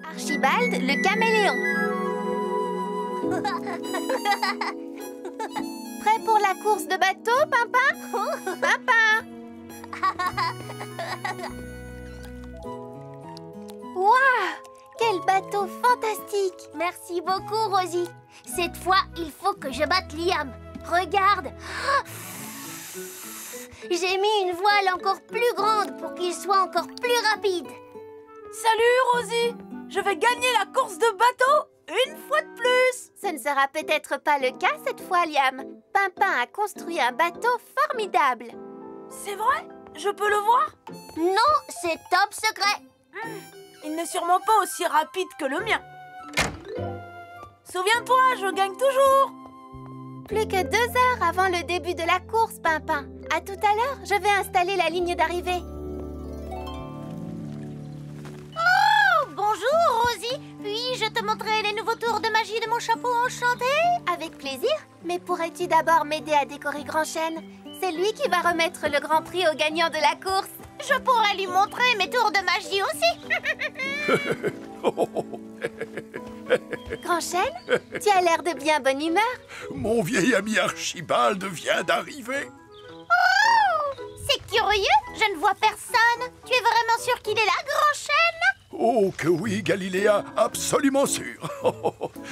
Archibald, le caméléon. Prêt pour la course de bateau, Pimpin? Pimpin! Waouh! Quel bateau fantastique! Merci beaucoup, Rosie. Cette fois, il faut que je batte Liam. Regarde! J'ai mis une voile encore plus grande pour qu'il soit encore plus rapide. Salut, Rosie! Je vais gagner la course de bateau une fois de plus! Ce ne sera peut-être pas le cas cette fois, Liam. Pimpin a construit un bateau formidable. C'est vrai? Je peux le voir? Non, c'est top secret. Il n'est sûrement pas aussi rapide que le mien. Souviens-toi, je gagne toujours! Plus que 2 heures avant le début de la course, Pimpin. À tout à l'heure, je vais installer la ligne d'arrivée. Oh, bonjour, Rosie. Puis-je te montrer les nouveaux tours de magie de mon chapeau enchanté? Avec plaisir. Mais pourrais-tu d'abord m'aider à décorer Grand Chêne? C'est lui qui va remettre le grand prix au gagnant de la course. Je pourrais lui montrer mes tours de magie aussi. Grand Chêne, tu as l'air de bien bonne humeur. Mon vieil ami Archibald vient d'arriver. Oh, c'est curieux, je ne vois personne. Tu es vraiment sûr qu'il est là, Grand Chêne? Oh que oui, Galiléa, absolument sûr.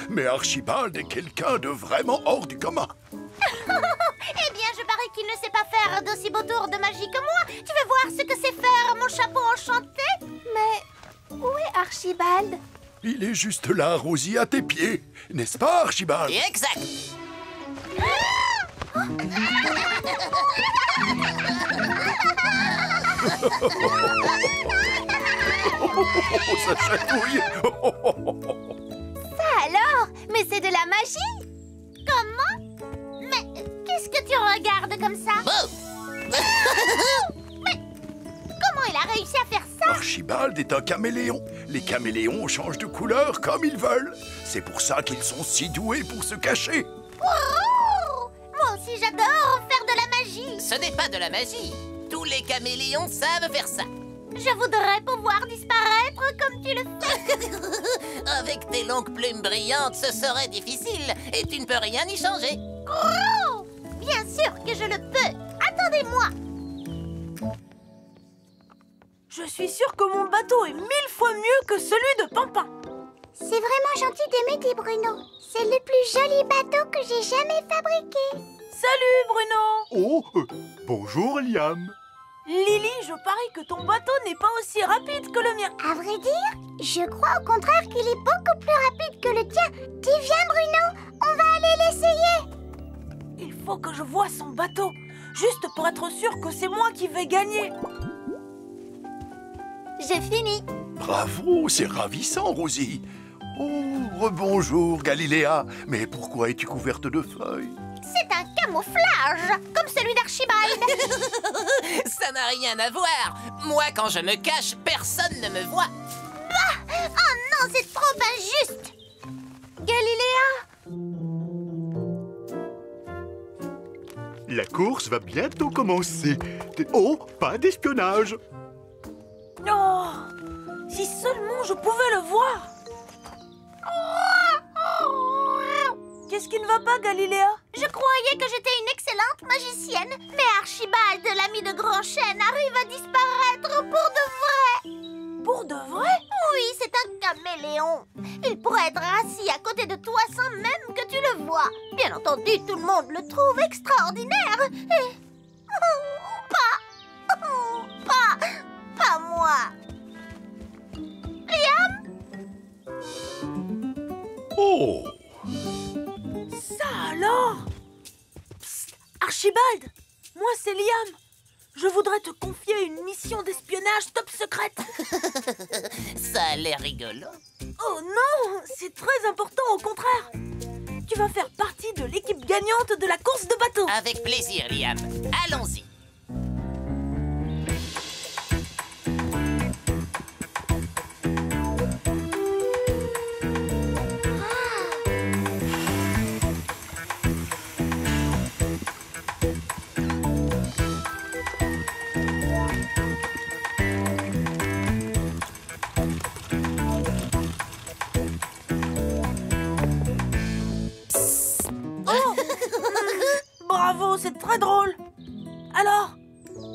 Mais Archibald est quelqu'un de vraiment hors du commun. Eh bien, je parie qu'il ne sait pas faire d'aussi beaux tours de magie que moi. Tu veux voir ce que c'est faire mon chapeau enchanté? Mais où est Archibald? Il est juste là, Rosie, à tes pieds. N'est-ce pas, Archibald? Exact. Ça chatouille. Ça alors? Mais c'est de la magie! Comment? Mais qu'est-ce que tu regardes comme ça? Mais comment il a réussi à faire ça? Archibald est un caméléon. Les caméléons changent de couleur comme ils veulent. C'est pour ça qu'ils sont si doués pour se cacher. Wow! Moi aussi j'adore faire de la magie. Ce n'est pas de la magie. Tous les caméléons savent faire ça. Je voudrais pouvoir disparaître comme tu le fais. Avec tes longues plumes brillantes, ce serait difficile et tu ne peux rien y changer. Oh! Bien sûr que je le peux. Attendez-moi. Je suis sûre que mon bateau est 1000 fois mieux que celui de Pimpin. C'est vraiment gentil de m'aider, Bruno. C'est le plus joli bateau que j'ai jamais fabriqué. Salut, Bruno! Oh, bonjour, Liam. Lily, je parie que ton bateau n'est pas aussi rapide que le mien. À vrai dire, je crois au contraire qu'il est beaucoup plus rapide que le tien. Tu viens, Bruno? On va aller l'essayer. Il faut que je voie son bateau, juste pour être sûr que c'est moi qui vais gagner. J'ai fini. Bravo, c'est ravissant, Rosie. Oh, rebonjour, Galiléa. Mais pourquoi es-tu couverte de feuilles? C'est un camouflage, comme celui d'Archibald. Ça n'a rien à voir. Moi, quand je me cache, personne ne me voit. Oh non, c'est trop injuste. Galiléa! La course va bientôt commencer. Oh, pas d'espionnage. Oh, si seulement je pouvais le voir. Qu'est-ce qui ne va pas, Galiléa? Je croyais que j'étais une excellente magicienne, mais Archibald, l'ami de Grand Chêne, arrive à disparaître pour de vrai. Pour de vrai? Oui, c'est un caméléon. Il pourrait être assis à côté de toi sans même que tu le vois. Bien entendu, tout le monde le trouve extraordinaire. Et... Pas moi. Liam? Oh! Ça alors? Psst, Archibald, moi c'est Liam. Je voudrais te confier une mission d'espionnage top secrète. Ça a l'air rigolo. Oh non, c'est très important au contraire. Tu vas faire partie de l'équipe gagnante de la course de bateau. Avec plaisir, Liam. Allons-y.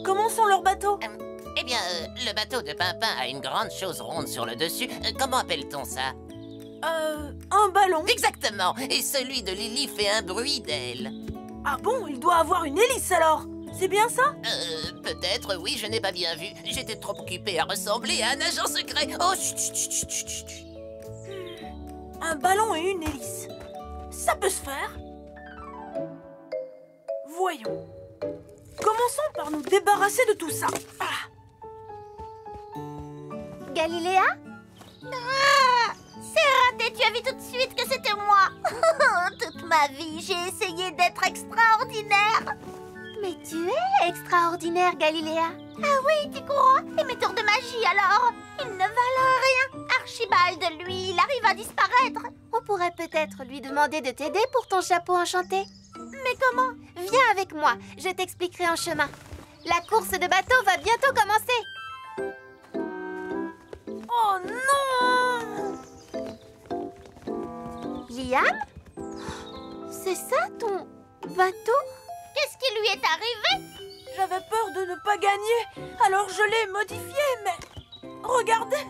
comment sont leurs bateaux? Eh bien, le bateau de Pimpin a une grande chose ronde sur le dessus. Comment appelle-t-on ça? Un ballon. Exactement. Et celui de Lily fait un bruit d'aile. Ah bon, il doit avoir une hélice alors. C'est bien ça? Peut-être, oui, je n'ai pas bien vu. J'étais trop occupé à ressembler à un agent secret. Oh, chut, chut, chut, chut, chut. Un ballon et une hélice. Ça peut se faire. Voyons. Commençons par nous débarrasser de tout ça. Ah. Galiléa? C'est raté, tu as vu tout de suite que c'était moi. Toute ma vie, j'ai essayé d'être extraordinaire. Mais tu es extraordinaire, Galiléa. Ah oui, tu crois? Et mes tours de magie alors? Ils ne valent rien. Archibald, lui, il arrive à disparaître. On pourrait peut-être lui demander de t'aider pour ton chapeau enchanté. Mais comment? Viens avec moi, je t'expliquerai en chemin. La course de bateau va bientôt commencer. Oh non! Liam? C'est ça ton bateau? Qu'est-ce qui lui est arrivé? J'avais peur de ne pas gagner, alors je l'ai modifié, mais... Regardez!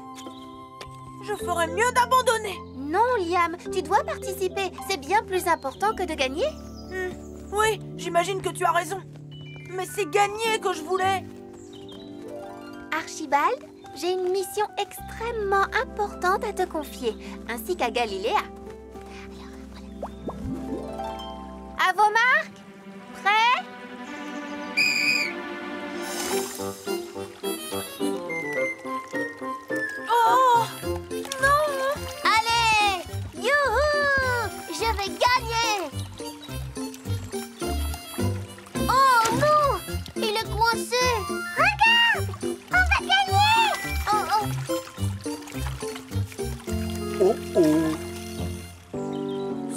Je ferais mieux d'abandonner. Non, Liam, tu dois participer. C'est bien plus important que de gagner. Oui, j'imagine que tu as raison. Mais c'est gagner que je voulais. Archibald, j'ai une mission extrêmement importante à te confier, ainsi qu'à Galiléa. À vos marques? Prêts? Oh non! Allez! Youhou! Je vais gagner! Oh non! Il est coincé! Regarde! On va gagner! Oh oh.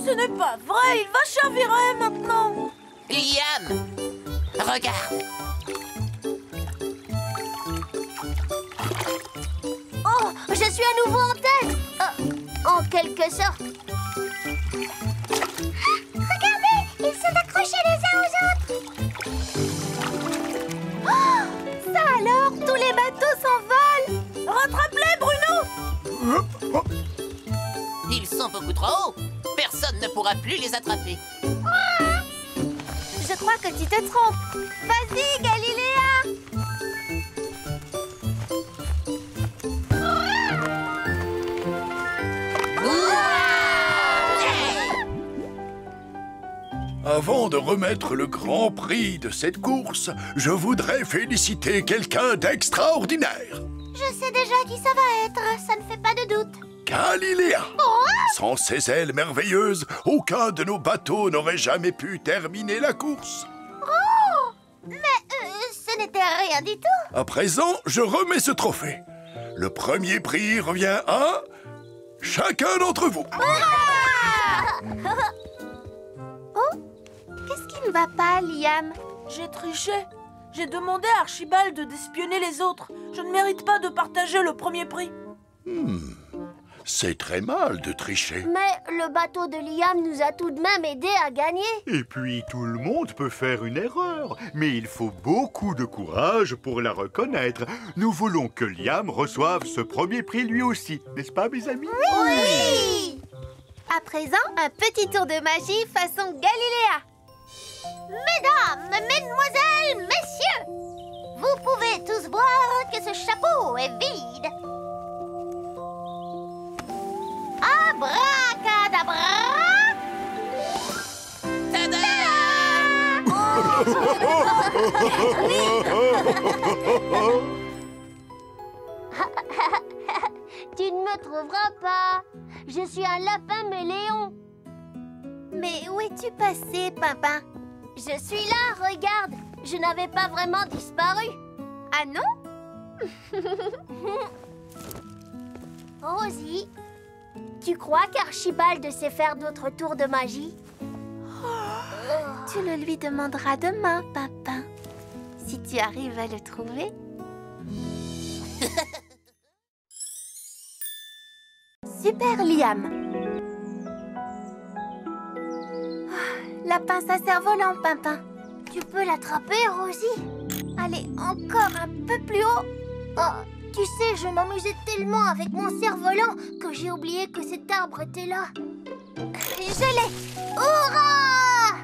Ce n'est pas vrai, il va chavirer maintenant. Liam, regarde. Oh! Je suis à nouveau en tête! En quelque sorte. Regardez! Ils sont accrochés les uns aux autres! Oh, ça alors, tous les bateaux s'envolent. Rattrape-les, Bruno! Ils sont beaucoup trop hauts. Personne ne pourra plus les attraper. Je crois que tu te trompes. Vas-y, Galiléa. Avant de remettre le grand prix de cette course, je voudrais féliciter quelqu'un d'extraordinaire. Je sais déjà qui ça va être, ça ne fait pas de doute. Galiléa. Sans ses ailes merveilleuses, aucun de nos bateaux n'aurait jamais pu terminer la course. Mais ce n'était rien du tout. À présent, je remets ce trophée. Le premier prix revient à chacun d'entre vous. Qu'est-ce qui ne va pas, Liam? J'ai triché. J'ai demandé à Archibald d'espionner les autres. Je ne mérite pas de partager le premier prix. C'est très mal de tricher. Mais le bateau de Liam nous a tout de même aidés à gagner. Et puis tout le monde peut faire une erreur, mais il faut beaucoup de courage pour la reconnaître. Nous voulons que Liam reçoive ce premier prix lui aussi, n'est-ce pas mes amis? Oui! À présent, un petit tour de magie façon Galiléa. Mesdames, mesdemoiselles, messieurs, vous pouvez tous voir que ce chapeau est vide. Abracadabra! Tada! Tu ne me trouveras pas. Je suis un lapin méléon. Mais où es-tu passé, Pimpin? Je suis là, regarde. Je n'avais pas vraiment disparu. Ah non? Rosie, tu crois qu'Archibald sait faire d'autres tours de magie? Tu le lui demanderas demain, Pimpin. Si tu arrives à le trouver. Super, Liam. La pince à cerf-volant, Pimpin. Tu peux l'attraper, Rosie? aller encore un peu plus haut. Oh, tu sais, je m'amusais tellement avec mon cerf-volant que j'ai oublié que cet arbre était là. Je l'ai. Hurrah!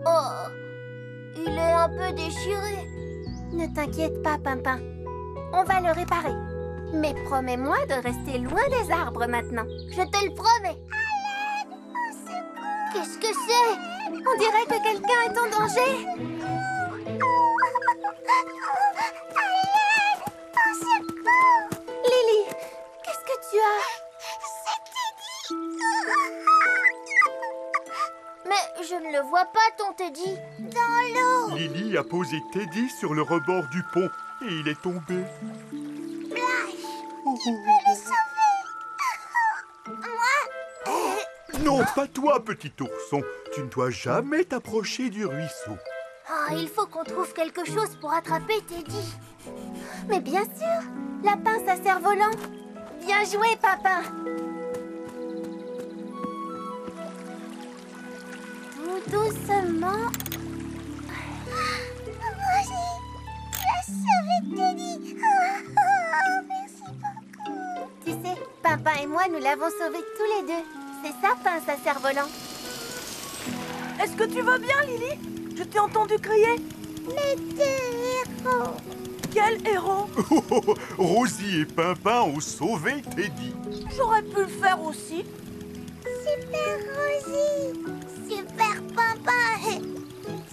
Oh, il est un peu déchiré. Ne t'inquiète pas, Pimpin. On va le réparer. Mais promets-moi de rester loin des arbres maintenant. Je te le promets. Qu'est-ce que c'est? On dirait que quelqu'un est en danger. Lily, qu'est-ce que tu as? Mais je ne le vois pas, ton Teddy. Dans l'eau. Lily a posé Teddy sur le rebord du pont et il est tombé. Oh, oh, oh. Non, pas toi, petit ourson. Tu ne dois jamais t'approcher du ruisseau. Ah, il faut qu'on trouve quelque chose pour attraper Teddy. Mais bien sûr, la pince à cerf-volant. Bien joué, Papa. Tout doucement. Rosie, tu as sauvé Teddy. Merci beaucoup. Tu sais, Papa et moi, nous l'avons sauvé tous les deux. C'est sa pince à cerf-volant. Est-ce que tu vas bien, Lily? Je t'ai entendu crier. Les deux héros. Quel héros? Oh, oh, oh. Rosie et Pimpin ont sauvé Teddy. J'aurais pu le faire aussi. Super Rosie. Super Pimpin.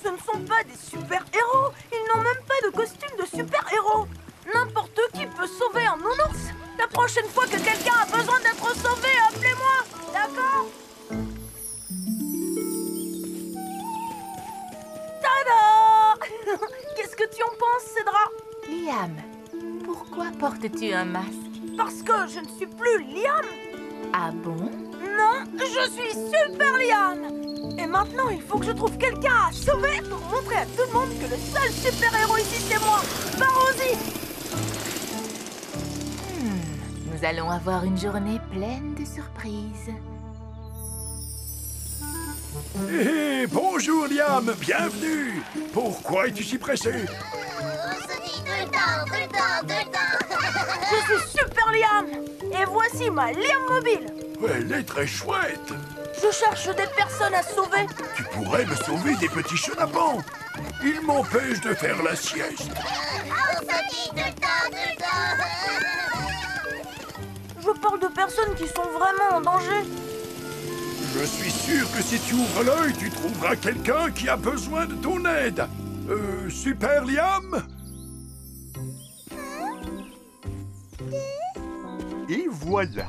Ce ne sont pas des super-héros. Ils n'ont même pas de costume de super-héros. N'importe qui peut sauver un nounours. La prochaine fois que quelqu'un a besoin d'être sauvé, appelez-moi. D'accord? Tada! Qu'est-ce que tu en penses, Cédra? Liam, pourquoi portes-tu un masque? Parce que je ne suis plus Liam. Ah bon? Non, je suis Super Liam. Et maintenant, il faut que je trouve quelqu'un à sauver pour montrer à tout le monde que le seul super-héros ici, c'est moi, pas Rosie. Nous allons avoir une journée pleine de surprises. Hé, bonjour Liam, bienvenue. Pourquoi es-tu si pressé? Tout le temps. Je suis Super Liam. Et voici ma Liam mobile. Elle est très chouette. Je cherche des personnes à sauver. Tu pourrais me sauver des petits chenapans. Ils m'empêchent de faire la sieste. Je parle de personnes qui sont vraiment en danger. Je suis sûr que si tu ouvres l'œil, tu trouveras quelqu'un qui a besoin de ton aide. Super Liam? Et voilà.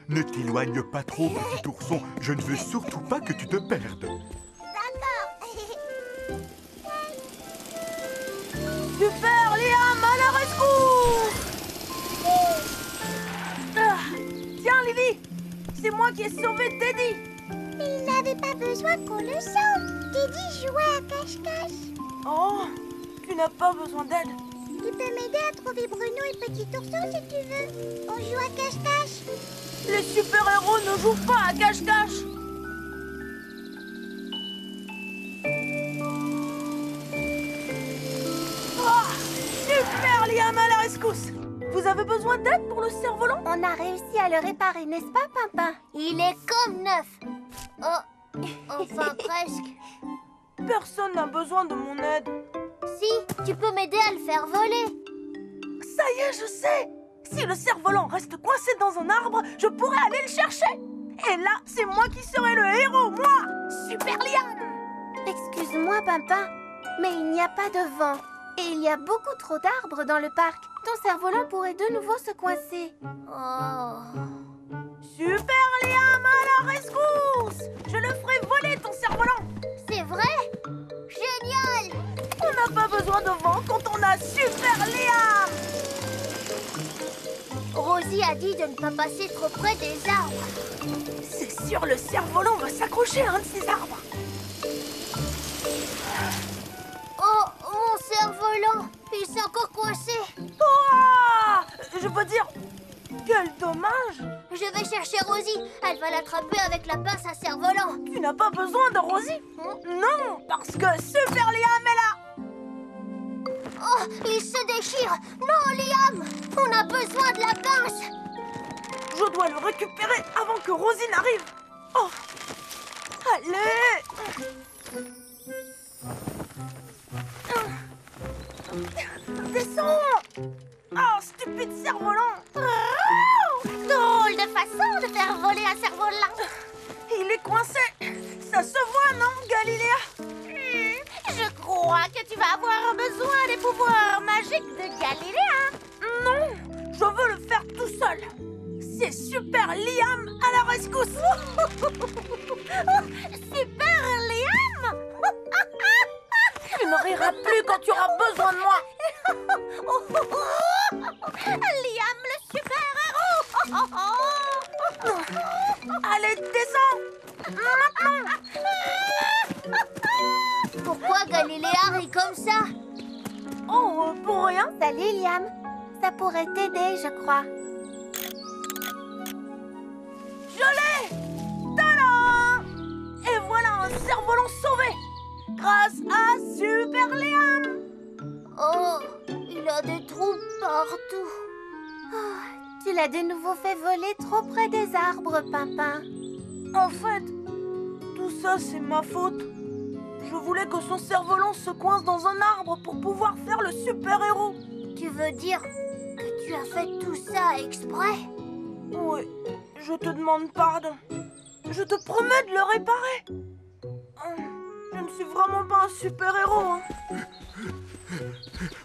Ne t'éloigne pas trop, petit ourson. Je ne veux surtout pas que tu te perdes. Super Liam, à la rescousse! Ah, tiens, Lily, c'est moi qui ai sauvé Teddy. Il n'avait pas besoin qu'on le sauve. Teddy jouait à cache-cache. Oh, tu n'as pas besoin d'aide. Tu peux m'aider à trouver Bruno et Petit Ourson si tu veux. On joue à cache-cache. Les super-héros ne jouent pas à cache-cache. Oh, Super Liam, à la rescousse. Vous avez besoin d'aide pour le cerf-volant? On a réussi à le réparer, n'est-ce pas, Pimpin? Il est comme neuf. Oh, enfin presque. Personne n'a besoin de mon aide. Si, tu peux m'aider à le faire voler. Ça y est, je sais. Si le cerf-volant reste coincé dans un arbre, je pourrais aller le chercher. Et là, c'est moi qui serai le héros, moi, Super Liam. Excuse-moi, Pimpin, mais il n'y a pas de vent. Et il y a beaucoup trop d'arbres dans le parc. Ton cerf-volant pourrait de nouveau se coincer. Oh. Super Liam, à la rescousse. Je le ferai voler, ton cerf-volant. C'est vrai? Génial! On n'a pas besoin de vent quand on a Super Liam. Rosie a dit de ne pas passer trop près des arbres. C'est sûr, le cerf-volant va s'accrocher à un de ces arbres. Oh, mon cerf-volant! Il s'est encore coincé. Oh, je veux dire, quel dommage. Je vais chercher Rosie. Elle va l'attraper avec la pince à cerf-volant. Tu n'as pas besoin de Rosie? Non, parce que Super Liam est là. Oh, il se déchire. Non, Liam, on a besoin de la pince. Je dois le récupérer avant que Rosie n'arrive. Oh. Allez. Descends. Oh, stupide cerf-volant. Drôle de façon de faire voler un cerf-volant. Il est coincé. Ça se voit, non, Galiléa? Je crois que tu vas avoir besoin des pouvoirs magiques de Galiléa. Non, je veux le faire tout seul. C'est Super Liam à la rescousse. Super Liam. Tu ne riras plus quand tu auras besoin de moi. Liam, le super-héros. Allez, descends. Maintenant. Pourquoi Galiléa rit comme ça? Oh, pour rien. Salut, Liam. Ça pourrait t'aider, je crois. Je l'ai. Tadam! Et voilà un cerf-volant sauvé. Grâce à Super Liam. Oh, il a des trous partout. Oh, tu l'as de nouveau fait voler trop près des arbres, Pimpin. En fait, tout ça, c'est ma faute. Je voulais que son cerf-volant se coince dans un arbre pour pouvoir faire le super-héros. Tu veux dire que tu as fait tout ça exprès? Oui, je te demande pardon. Je te promets de le réparer. Je ne suis vraiment pas un super-héros, hein.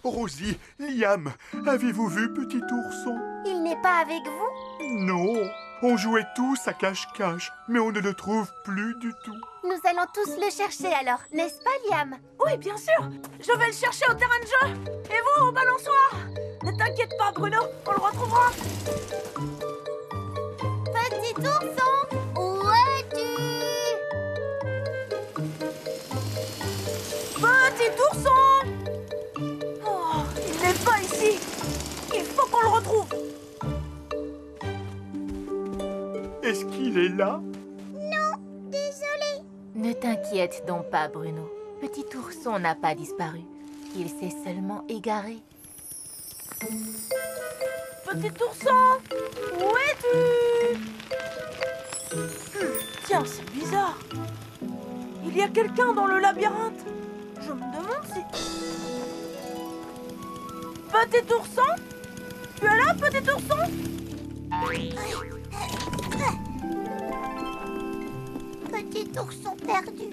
Rosie, Liam, avez-vous vu Petit Ourson? Il n'est pas avec vous? Non, on jouait tous à cache-cache, mais on ne le trouve plus du tout. Nous allons tous le chercher alors, n'est-ce pas, Liam? Oui, bien sûr. Je vais le chercher au terrain de jeu. Et vous, au balançoire. Ne t'inquiète pas, Bruno, on le retrouvera. Petit ourson! Où es-tu? Petit ourson! Oh, il n'est pas ici. Il faut qu'on le retrouve. Est-ce qu'il est là? Désolée. Ne t'inquiète donc pas, Bruno. Petit ourson n'a pas disparu. Il s'est seulement égaré. Petit ourson, où es-tu? Tiens, c'est bizarre. Il y a quelqu'un dans le labyrinthe. Je me demande si... Petit ourson? Tu es là, petit ourson? Petit ourson perdu.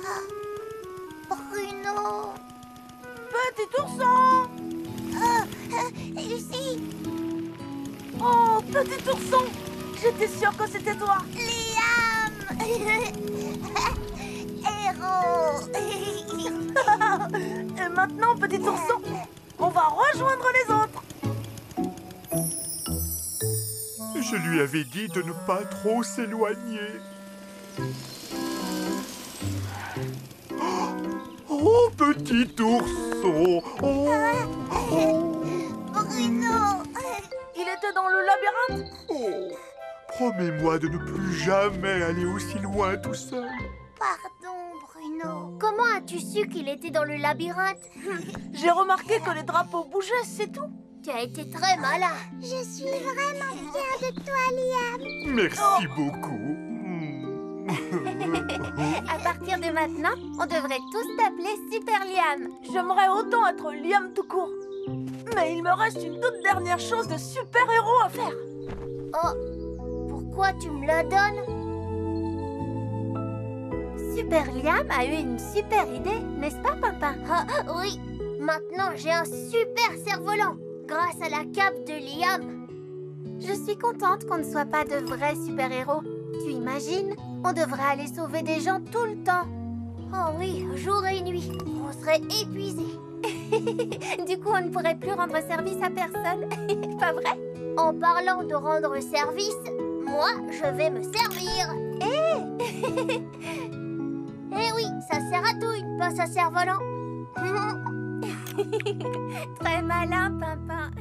Ah, Bruno. Petit ourson! Ici. Oh, petit ourson! J'étais sûre que c'était toi. Liam. Héros. Et maintenant, petit ourson, on va rejoindre les autres. Je lui avais dit de ne pas trop s'éloigner. Oh, petit ourson! Oh, Bruno. Il était dans le labyrinthe. oh. Promets-moi de ne plus jamais aller aussi loin tout seul. Pardon, Bruno. Comment as-tu su qu'il était dans le labyrinthe? J'ai remarqué que les drapeaux bougeaient, c'est tout. Tu as été très malin. Je suis vraiment fière de toi, Liam. Merci beaucoup. À partir de maintenant, on devrait tous t'appeler Super Liam. J'aimerais autant être Liam tout court. Mais il me reste une toute dernière chose de super-héros à faire. Oh, pourquoi tu me la donnes? Super Liam a eu une super idée, n'est-ce pas, Pimpin? Ah, oui, maintenant j'ai un super cerf-volant grâce à la cape de Liam. Je suis contente qu'on ne soit pas de vrais super-héros. Tu imagines? On devrait aller sauver des gens tout le temps. Oh oui, jour et nuit, on serait épuisés. Du coup, on ne pourrait plus rendre service à personne. Pas vrai? En parlant de rendre service, moi, je vais me servir. Eh oui, ça sert à tout, une pince à cerf-volant. Très malin, Pimpin.